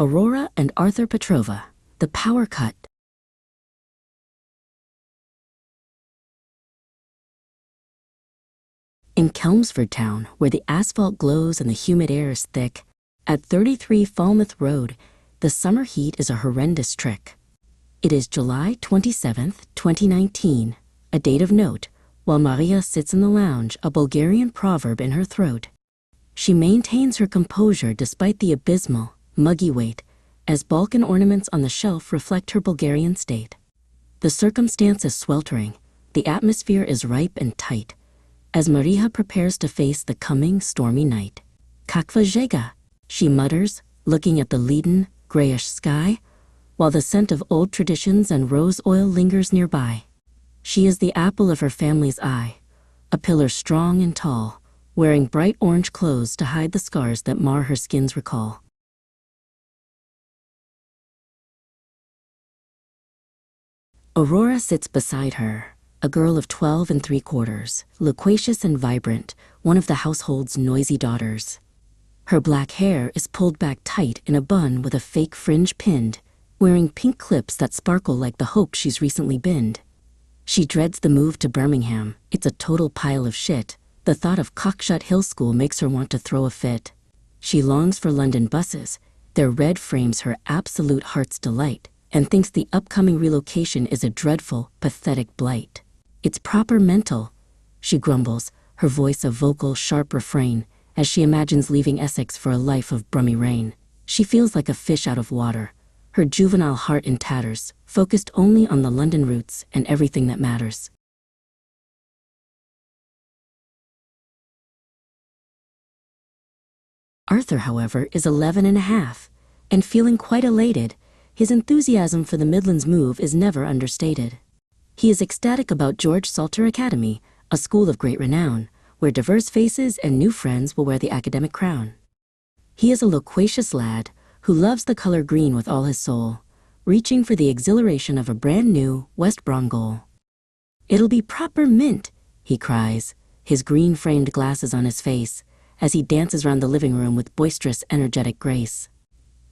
Aurora and Arthur Petrova, The Power Cut. In Chelmsford town, where the asphalt glows and the humid air is thick, at 33 Falmouth Road, the summer heat is a horrendous trick. It is July 27th, 2019, a date of note, while Maria sits in the lounge, a Bulgarian proverb in her throat. She maintains her composure despite the abysmal, muggy weight, as Balkan ornaments on the shelf reflect her Bulgarian state. The circumstance is sweltering, the atmosphere is ripe and tight, as Maria prepares to face the coming stormy night. Kakva zhega, she mutters, looking at the leaden, grayish sky, while the scent of old traditions and rose oil lingers nearby. She is the apple of her family's eye, a pillar strong and tall, wearing bright orange clothes to hide the scars that mar her skin's recall. Aurora sits beside her, a girl of 12 3/4, loquacious and vibrant, one of the household's noisy daughters. Her black hair is pulled back tight in a bun with a fake fringe pinned, wearing pink clips that sparkle like the hope she's recently binned. She dreads the move to Birmingham. It's a total pile of shit. The thought of Cockshut Hill School makes her want to throw a fit. She longs for London buses. Their red frames her absolute heart's delight, and thinks the upcoming relocation is a dreadful, pathetic blight. It's proper mental, she grumbles, her voice a vocal, sharp refrain, as she imagines leaving Essex for a life of brummy rain. She feels like a fish out of water, her juvenile heart in tatters, focused only on the London roots and everything that matters. Arthur, however, is 11 and a half, and feeling quite elated. His enthusiasm for the Midlands move is never understated. He is ecstatic about George Salter Academy, a school of great renown, where diverse faces and new friends will wear the academic crown. He is a loquacious lad who loves the color green with all his soul, reaching for the exhilaration of a brand new West Brom goal. "It'll be proper mint," he cries, his green-framed glasses on his face, as he dances round the living room with boisterous, energetic grace.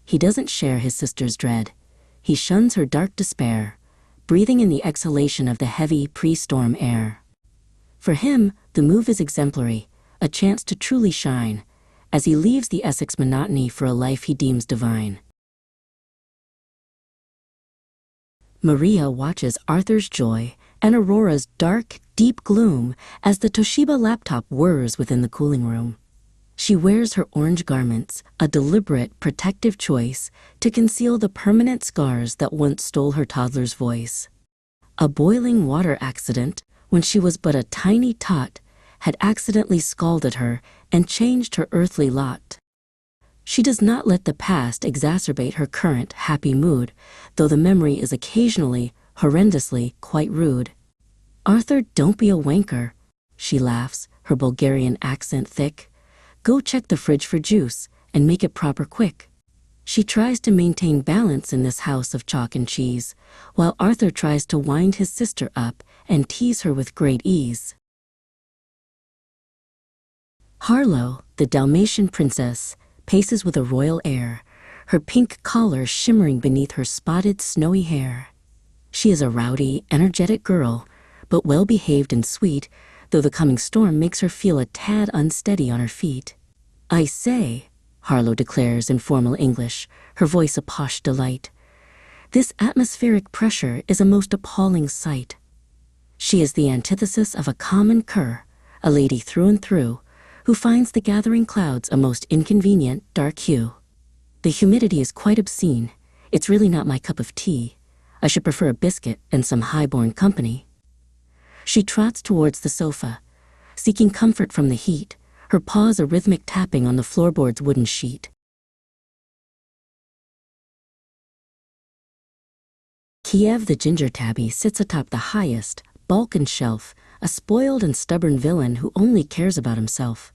He doesn't share his sister's dread. He shuns her dark despair, breathing in the exhalation of the heavy pre-storm air. For him, the move is exemplary, a chance to truly shine, as he leaves the Essex monotony for a life he deems divine. Maria watches Arthur's joy and Aurora's dark, deep gloom as the Toshiba laptop whirs within the cooling room. She wears her orange garments, a deliberate, protective choice to conceal the permanent scars that once stole her toddler's voice. A boiling water accident, when she was but a tiny tot, had accidentally scalded her and changed her earthly lot. She does not let the past exacerbate her current happy mood, though the memory is occasionally, horrendously, quite rude. "Arthur, don't be a wanker," she laughs, her Bulgarian accent thick. "Go check the fridge for juice, and make it proper quick." She tries to maintain balance in this house of chalk and cheese, while Arthur tries to wind his sister up and tease her with great ease. Harlow, the Dalmatian princess, paces with a royal air, her pink collar shimmering beneath her spotted, snowy hair. She is a rowdy, energetic girl, but well-behaved and sweet, though the coming storm makes her feel a tad unsteady on her feet. "I say," Harlow declares in formal English, her voice a posh delight, "this atmospheric pressure is a most appalling sight." She is the antithesis of a common cur, a lady through and through, who finds the gathering clouds a most inconvenient, dark hue. "The humidity is quite obscene. It's really not my cup of tea. I should prefer a biscuit and some high-born company." She trots towards the sofa, seeking comfort from the heat, her paws a rhythmic tapping on the floorboard's wooden sheet. Kiev the ginger tabby sits atop the highest, Balkan shelf, a spoiled and stubborn villain who only cares about himself.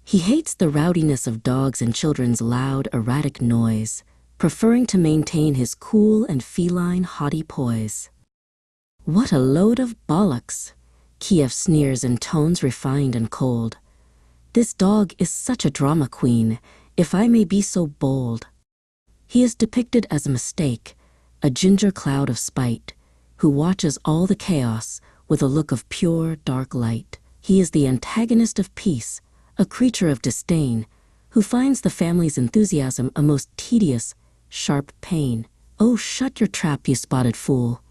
He hates the rowdiness of dogs and children's loud, erratic noise, preferring to maintain his cool and feline, haughty poise. "What a load of bollocks," Kiev sneers in tones refined and cold. "This dog is such a drama queen, if I may be so bold." He is depicted as a mistake, a ginger cloud of spite, who watches all the chaos with a look of pure, dark light. He is the antagonist of peace, a creature of disdain, who finds the family's enthusiasm a most tedious, sharp pain. "Oh, shut your trap, you spotted fool,"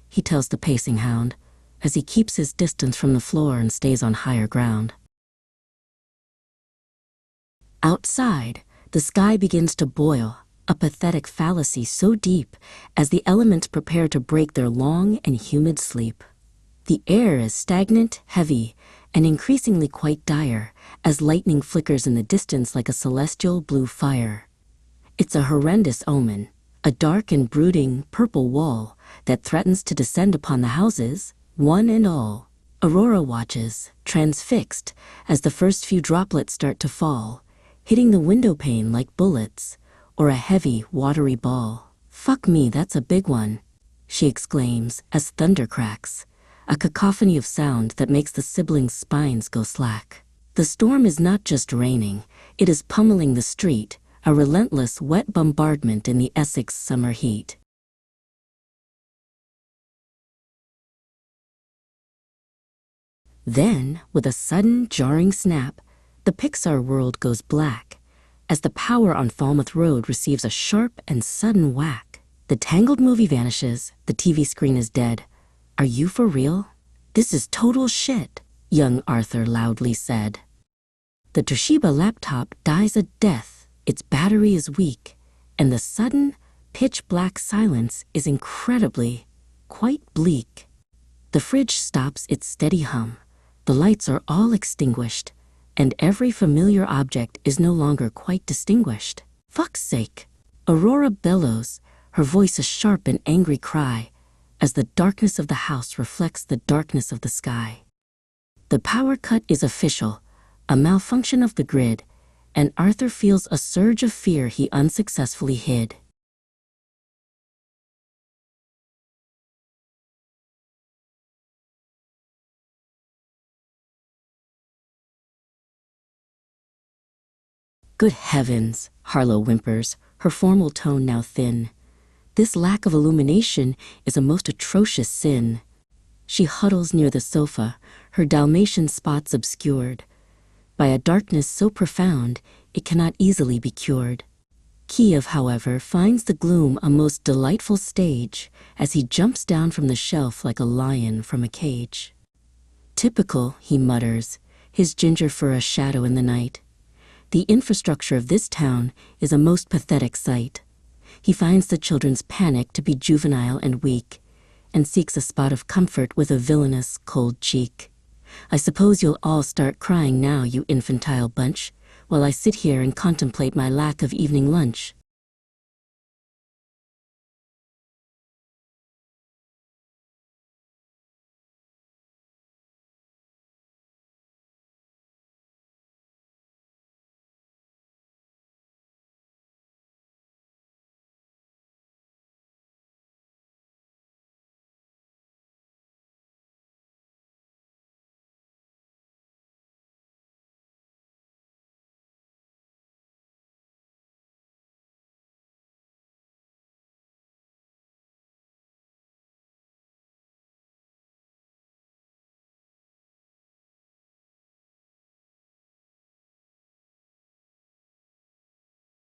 he tells the pacing hound, as he keeps his distance from the floor and stays on higher ground. Outside, the sky begins to boil, a pathetic fallacy so deep as the elements prepare to break their long and humid sleep. The air is stagnant, heavy, and increasingly quite dire, as lightning flickers in the distance like a celestial blue fire. It's a horrendous omen, a dark and brooding purple wall that threatens to descend upon the houses, one and all. Aurora watches, transfixed, as the first few droplets start to fall, hitting the window pane like bullets, or a heavy, watery ball. "Fuck me, that's a big one," she exclaims as thunder cracks, a cacophony of sound that makes the siblings' spines go slack. The storm is not just raining, it is pummeling the street, a relentless, wet bombardment in the Essex summer heat. Then, with a sudden, jarring snap, the Pixar world goes black, as the power on Falmouth Road receives a sharp and sudden whack. The tangled movie vanishes, the TV screen is dead. "Are you for real? This is total shit," young Arthur loudly said. The Toshiba laptop dies a death, its battery is weak, and the sudden, pitch-black silence is incredibly, quite bleak. The fridge stops its steady hum, the lights are all extinguished, and every familiar object is no longer quite distinguished. "Fuck's sake!" Aurora bellows, her voice a sharp and angry cry, as the darkness of the house reflects the darkness of the sky. The power cut is official, a malfunction of the grid, and Arthur feels a surge of fear he unsuccessfully hid. "Good heavens," Harlow whimpers, her formal tone now thin. "This lack of illumination is a most atrocious sin." She huddles near the sofa, her Dalmatian spots obscured by a darkness so profound it cannot easily be cured. Kiev, however, finds the gloom a most delightful stage as he jumps down from the shelf like a lion from a cage. "Typical," he mutters, his ginger fur a shadow in the night. The infrastructure of this town is a most pathetic sight. He finds the children's panic to be juvenile and weak, and seeks a spot of comfort with a villainous, cold cheek. "I suppose you'll all start crying now, you infantile bunch, while I sit here and contemplate my lack of evening lunch."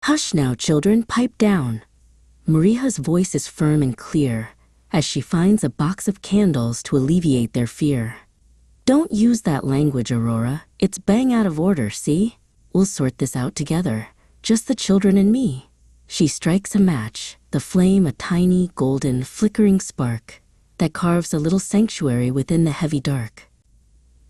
"Hush now, children, pipe down." Maria's voice is firm and clear as she finds a box of candles to alleviate their fear. "Don't use that language, Aurora. It's bang out of order, see? We'll sort this out together, just the children and me." She strikes a match, the flame a tiny, golden, flickering spark that carves a little sanctuary within the heavy dark.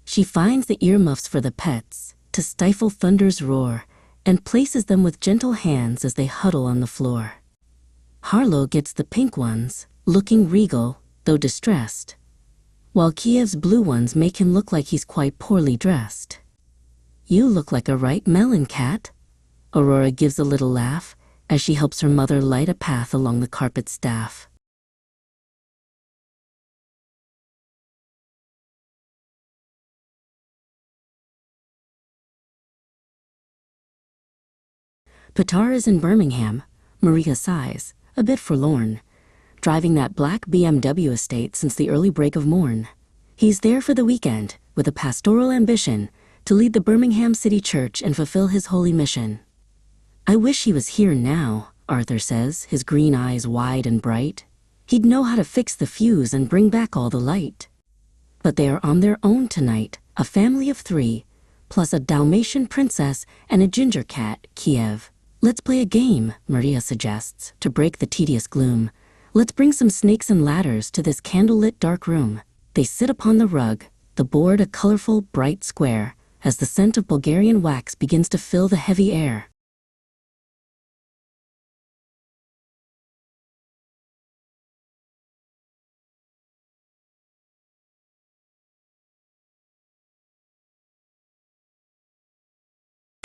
She finds the earmuffs for the pets to stifle thunder's roar and places them with gentle hands as they huddle on the floor. Harlow gets the pink ones, looking regal, though distressed, while Kiev's blue ones make him look like he's quite poorly dressed. "You look like a right melon, cat." Aurora gives a little laugh as she helps her mother light a path along the carpet staff. Petar is in Birmingham. Maria sighs, a bit forlorn, driving that black BMW estate since the early break of morn. He's there for the weekend, with a pastoral ambition to lead the Birmingham City Church and fulfill his holy mission. I wish he was here now, Arthur says, his green eyes wide and bright. He'd know how to fix the fuse and bring back all the light. But they are on their own tonight, a family of 3, plus a Dalmatian princess and a ginger cat, Kiev. Let's play a game, Maria suggests, to break the tedious gloom. Let's bring some snakes and ladders to this candlelit dark room. They sit upon the rug, the board a colorful, bright square, as the scent of Bulgarian wax begins to fill the heavy air.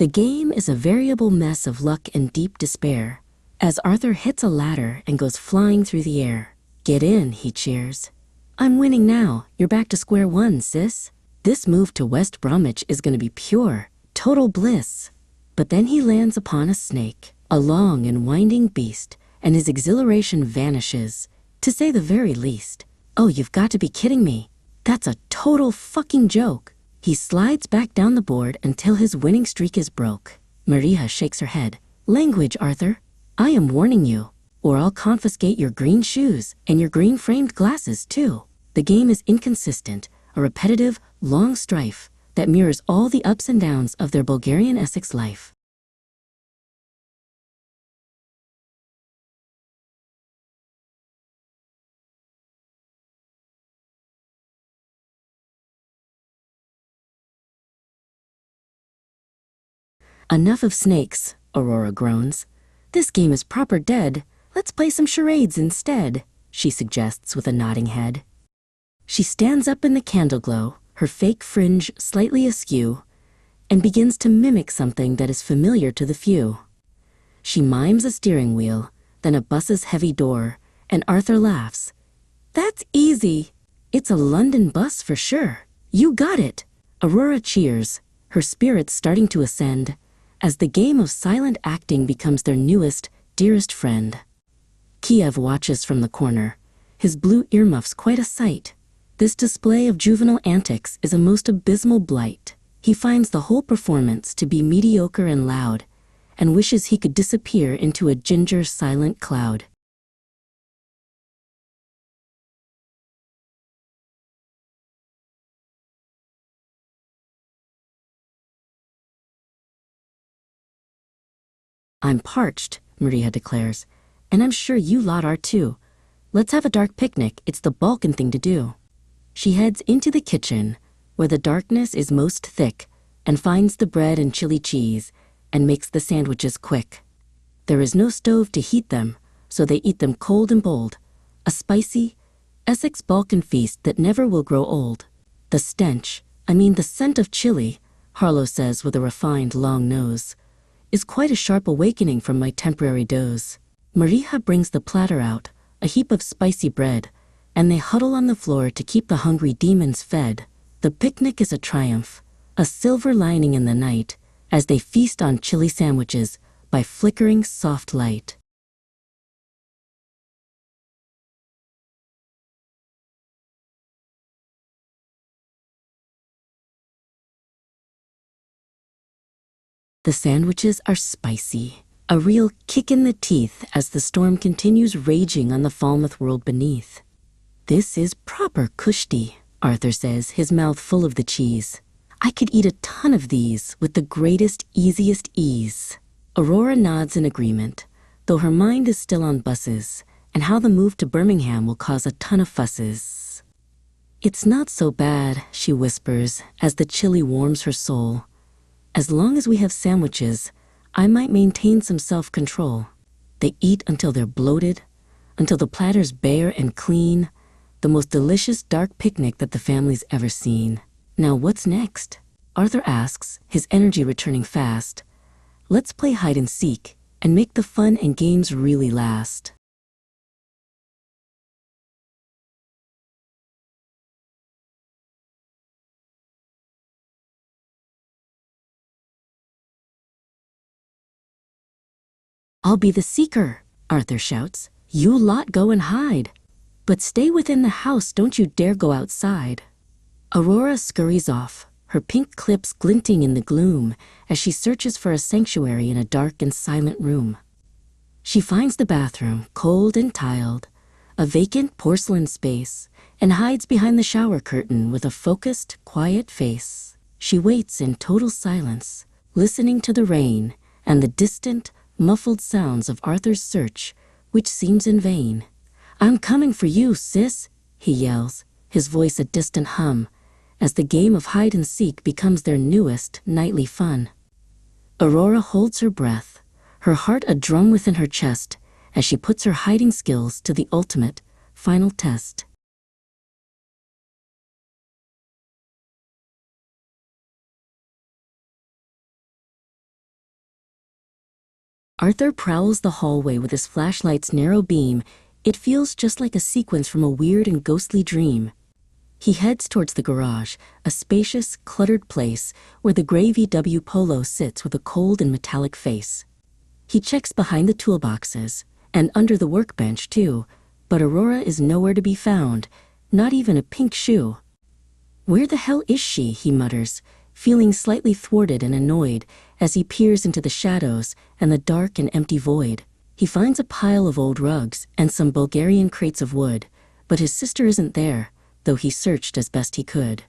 The game is a variable mess of luck and deep despair, as Arthur hits a ladder and goes flying through the air. Get in, he cheers. I'm winning now. You're back to square one, sis. This move to West Bromwich is going to be pure, total bliss. But then he lands upon a snake, a long and winding beast, and his exhilaration vanishes, to say the very least. Oh, you've got to be kidding me. That's a total fucking joke. He slides back down the board until his winning streak is broke. Maria shakes her head. Language, Arthur. I am warning you, or I'll confiscate your green shoes and your green-framed glasses, too. The game is inconsistent, a repetitive, long strife that mirrors all the ups and downs of their Bulgarian Essex life. Enough of snakes, Aurora groans. This game is proper dead. Let's play some charades instead, she suggests with a nodding head. She stands up in the candle glow, her fake fringe slightly askew, and begins to mimic something that is familiar to the few. She mimes a steering wheel, then a bus's heavy door, and Arthur laughs. That's easy. It's a London bus for sure. You got it. Aurora cheers, her spirits starting to ascend, as the game of silent acting becomes their newest, dearest friend. Kiev watches from the corner, his blue earmuffs quite a sight. This display of juvenile antics is a most abysmal blight. He finds the whole performance to be mediocre and loud, and wishes he could disappear into a ginger, silent cloud. I'm parched, Maria declares, and I'm sure you lot are too. Let's have a dark picnic. It's the Balkan thing to do. She heads into the kitchen, where the darkness is most thick, and finds the bread and chili cheese, and makes the sandwiches quick. There is no stove to heat them, so they eat them cold and bold. A spicy, Essex Balkan feast that never will grow old. The the scent of chili, Harlow says with a refined long nose, is quite a sharp awakening from my temporary doze. Maria brings the platter out, a heap of spicy bread, and they huddle on the floor to keep the hungry demons fed. The picnic is a triumph, a silver lining in the night, as they feast on chili sandwiches by flickering soft light. The sandwiches are spicy, a real kick in the teeth as the storm continues raging on the Falmouth world beneath. This is proper kushti, Arthur says, his mouth full of the cheese. I could eat a ton of these with the greatest, easiest ease. Aurora nods in agreement, though her mind is still on buses and how the move to Birmingham will cause a ton of fusses. It's not so bad, she whispers, as the chili warms her soul. As long as we have sandwiches, I might maintain some self-control. They eat until they're bloated, until the platter's bare and clean, the most delicious dark picnic that the family's ever seen. Now what's next? Arthur asks, his energy returning fast. Let's play hide and seek and make the fun and games really last. I'll be the seeker, Arthur shouts. "You lot go and hide. But stay within the house, don't you dare go outside." Aurora scurries off, her pink clips glinting in the gloom as she searches for a sanctuary in a dark and silent room. She finds the bathroom, cold and tiled, a vacant porcelain space, and hides behind the shower curtain with a focused, quiet face. She waits in total silence, listening to the rain and the distant, muffled sounds of Arthur's search, which seems in vain. "I'm coming for you, sis," he yells, his voice a distant hum, as the game of hide-and-seek becomes their newest nightly fun. Aurora holds her breath, her heart a drum within her chest, as she puts her hiding skills to the ultimate, final test. Arthur prowls the hallway with his flashlight's narrow beam. It feels just like a sequence from a weird and ghostly dream. He heads towards the garage, a spacious, cluttered place where the gray VW Polo sits with a cold and metallic face. He checks behind the toolboxes, and under the workbench too, but Aurora is nowhere to be found, not even a pink shoe. "Where the hell is she?" he mutters, feeling slightly thwarted and annoyed as he peers into the shadows and the dark and empty void. He finds a pile of old rugs and some Bulgarian crates of wood, but his sister isn't there, though he searched as best he could.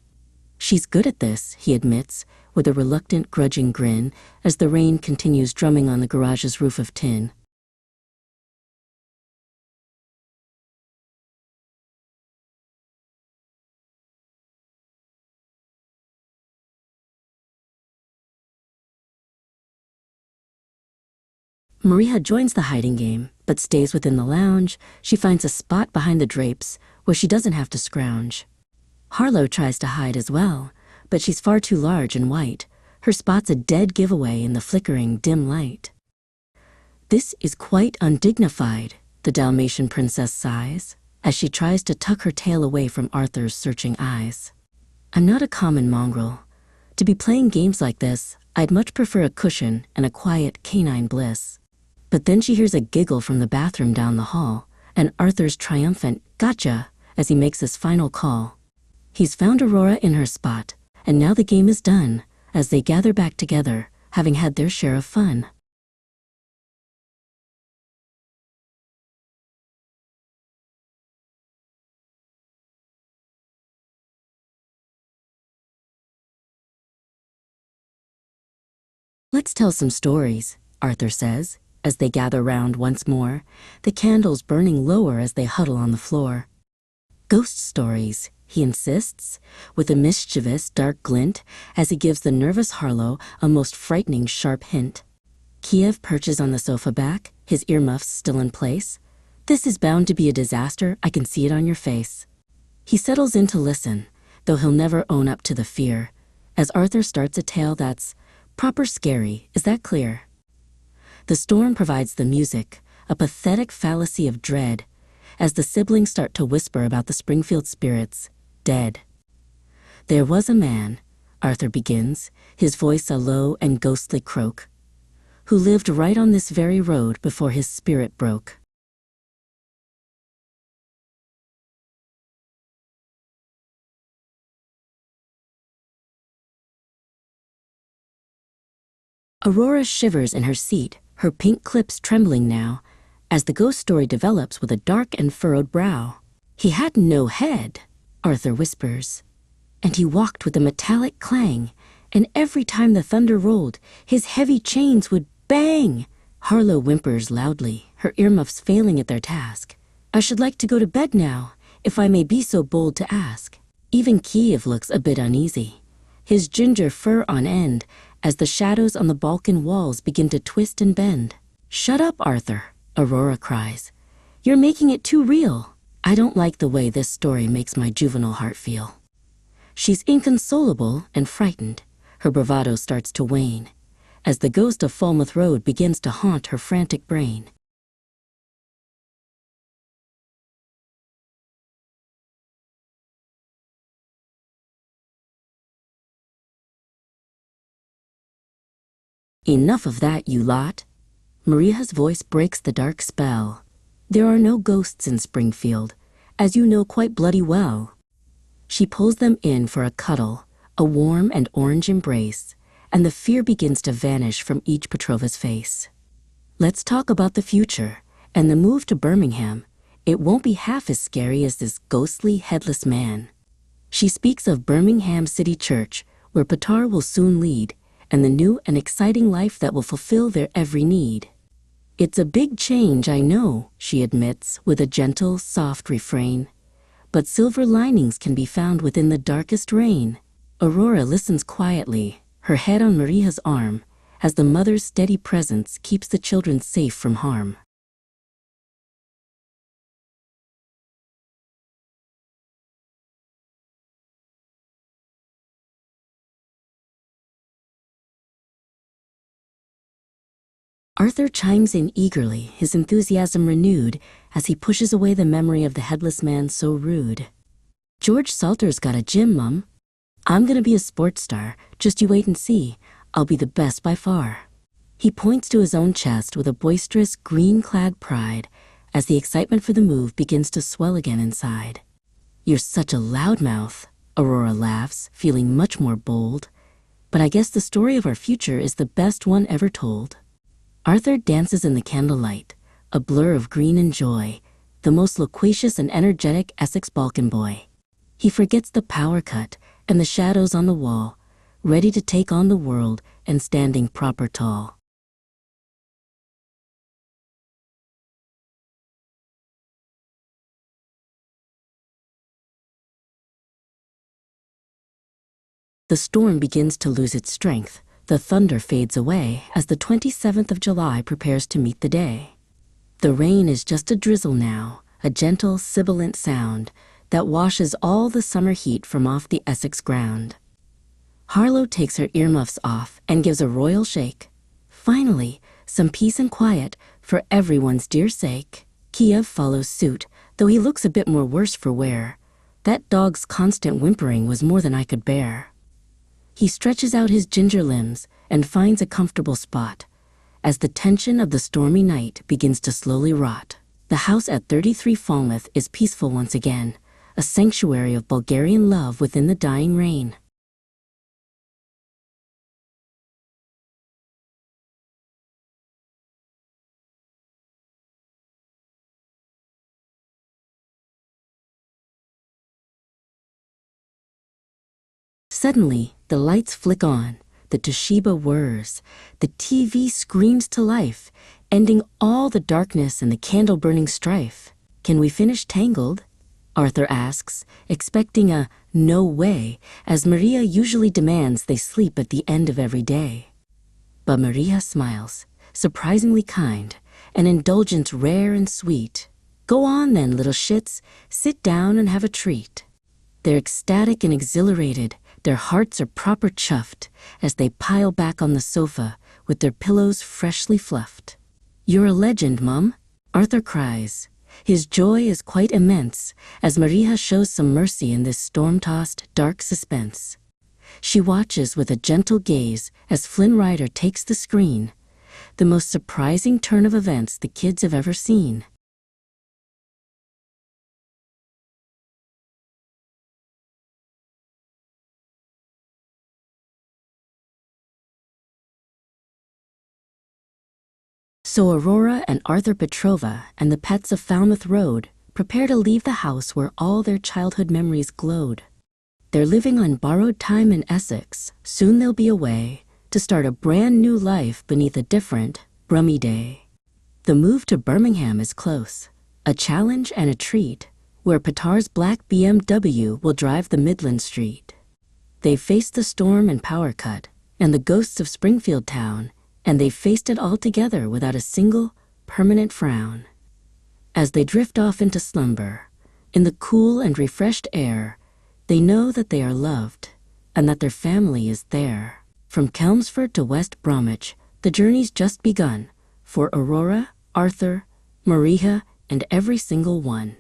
"She's good at this," he admits, with a reluctant, grudging grin as the rain continues drumming on the garage's roof of tin. Maria joins the hiding game, but stays within the lounge. She finds a spot behind the drapes where she doesn't have to scrounge. Harlow tries to hide as well, but she's far too large and white. Her spot's a dead giveaway in the flickering, dim light. "This is quite undignified," the Dalmatian princess sighs, as she tries to tuck her tail away from Arthur's searching eyes. "I'm not a common mongrel. To be playing games like this, I'd much prefer a cushion and a quiet canine bliss." But then she hears a giggle from the bathroom down the hall, and Arthur's triumphant "gotcha" as he makes his final call. He's found Aurora in her spot, and now the game is done, as they gather back together, having had their share of fun. "Let's tell some stories," Arthur says, as they gather round once more, the candles burning lower as they huddle on the floor. "Ghost stories," he insists, with a mischievous, dark glint, as he gives the nervous Harlow a most frightening, sharp hint. Kiev perches on the sofa back, his earmuffs still in place. "This is bound to be a disaster, I can see it on your face." He settles in to listen, though he'll never own up to the fear, as Arthur starts a tale that's proper scary, is that clear? The storm provides the music, a pathetic fallacy of dread, as the siblings start to whisper about the Springfield spirits, dead. "There was a man," Arthur begins, his voice a low and ghostly croak, "who lived right on this very road before his spirit broke." Aurora shivers in her seat, her pink clips trembling now, as the ghost story develops with a dark and furrowed brow. "He had no head," Arthur whispers, "and he walked with a metallic clang, and every time the thunder rolled, his heavy chains would bang." Harlow whimpers loudly, her earmuffs failing at their task. "I should like to go to bed now, if I may be so bold to ask." Even Kiev looks a bit uneasy, his ginger fur on end, as the shadows on the Balkan walls begin to twist and bend. "Shut up, Arthur," Aurora cries. "You're making it too real. I don't like the way this story makes my juvenile heart feel." She's inconsolable and frightened. Her bravado starts to wane, as the ghost of Falmouth Road begins to haunt her frantic brain. "Enough of that, you lot," Maria's voice breaks the dark spell. There are no ghosts in Springfield, as you know quite bloody well. She pulls them in for a cuddle, a warm and orange embrace, and the fear begins to vanish from each Petrova's face. Let's talk about the future, and the move to Birmingham. It won't be half as scary as this ghostly, headless man. She speaks of Birmingham City Church, where Petar will soon lead, and the new and exciting life that will fulfill their every need. It's a big change, I know, she admits with a gentle, soft refrain. But silver linings can be found within the darkest rain. Aurora listens quietly, her head on Maria's arm, as the mother's steady presence keeps the children safe from harm. Arthur chimes in eagerly, his enthusiasm renewed, as he pushes away the memory of the headless man so rude. George Salter's got a gym, Mum. I'm gonna be a sports star, just you wait and see. I'll be the best by far. He points to his own chest with a boisterous, green-clad pride, as the excitement for the move begins to swell again inside. You're such a loudmouth, Aurora laughs, feeling much more bold. But I guess the story of our future is the best one ever told. Arthur dances in the candlelight, a blur of green and joy, the most loquacious and energetic Essex Balkan boy. He forgets the power cut and the shadows on the wall, ready to take on the world and standing proper tall. The storm begins to lose its strength. The thunder fades away as the 27th of July prepares to meet the day. The rain is just a drizzle now, a gentle, sibilant sound that washes all the summer heat from off the Essex ground. Harlow takes her earmuffs off and gives a royal shake. Finally, some peace and quiet for everyone's dear sake. Kiev follows suit, though he looks a bit more worse for wear. That dog's constant whimpering was more than I could bear. He stretches out his ginger limbs and finds a comfortable spot as the tension of the stormy night begins to slowly rot. The house at 33 Falmouth is peaceful once again, a sanctuary of Bulgarian love within the dying rain. Suddenly, the lights flick on, the Toshiba whirs, the TV screams to life, ending all the darkness and the candle-burning strife. Can we finish Tangled? Arthur asks, expecting a no way, as Maria usually demands they sleep at the end of every day. But Maria smiles, surprisingly kind, an indulgence rare and sweet. Go on then, little shits, sit down and have a treat. They're ecstatic and exhilarated. Their hearts are proper chuffed as they pile back on the sofa with their pillows freshly fluffed. You're a legend, Mum, Arthur cries. His joy is quite immense as Maria shows some mercy in this storm-tossed, dark suspense. She watches with a gentle gaze as Flynn Rider takes the screen, the most surprising turn of events the kids have ever seen. So Aurora and Arthur Petrova and the pets of Falmouth Road prepare to leave the house where all their childhood memories glowed. They're living on borrowed time in Essex. Soon they'll be away to start a brand new life beneath a different, brummy day. The move to Birmingham is close, a challenge and a treat, where Petar's black BMW will drive the Midland Street. They've faced the storm and power cut, and the ghosts of Springfield town, and they've faced it all together without a single, permanent frown. As they drift off into slumber, in the cool and refreshed air, they know that they are loved, and that their family is there. From Chelmsford to West Bromwich, the journey's just begun, for Aurora, Arthur, Maria, and every single one.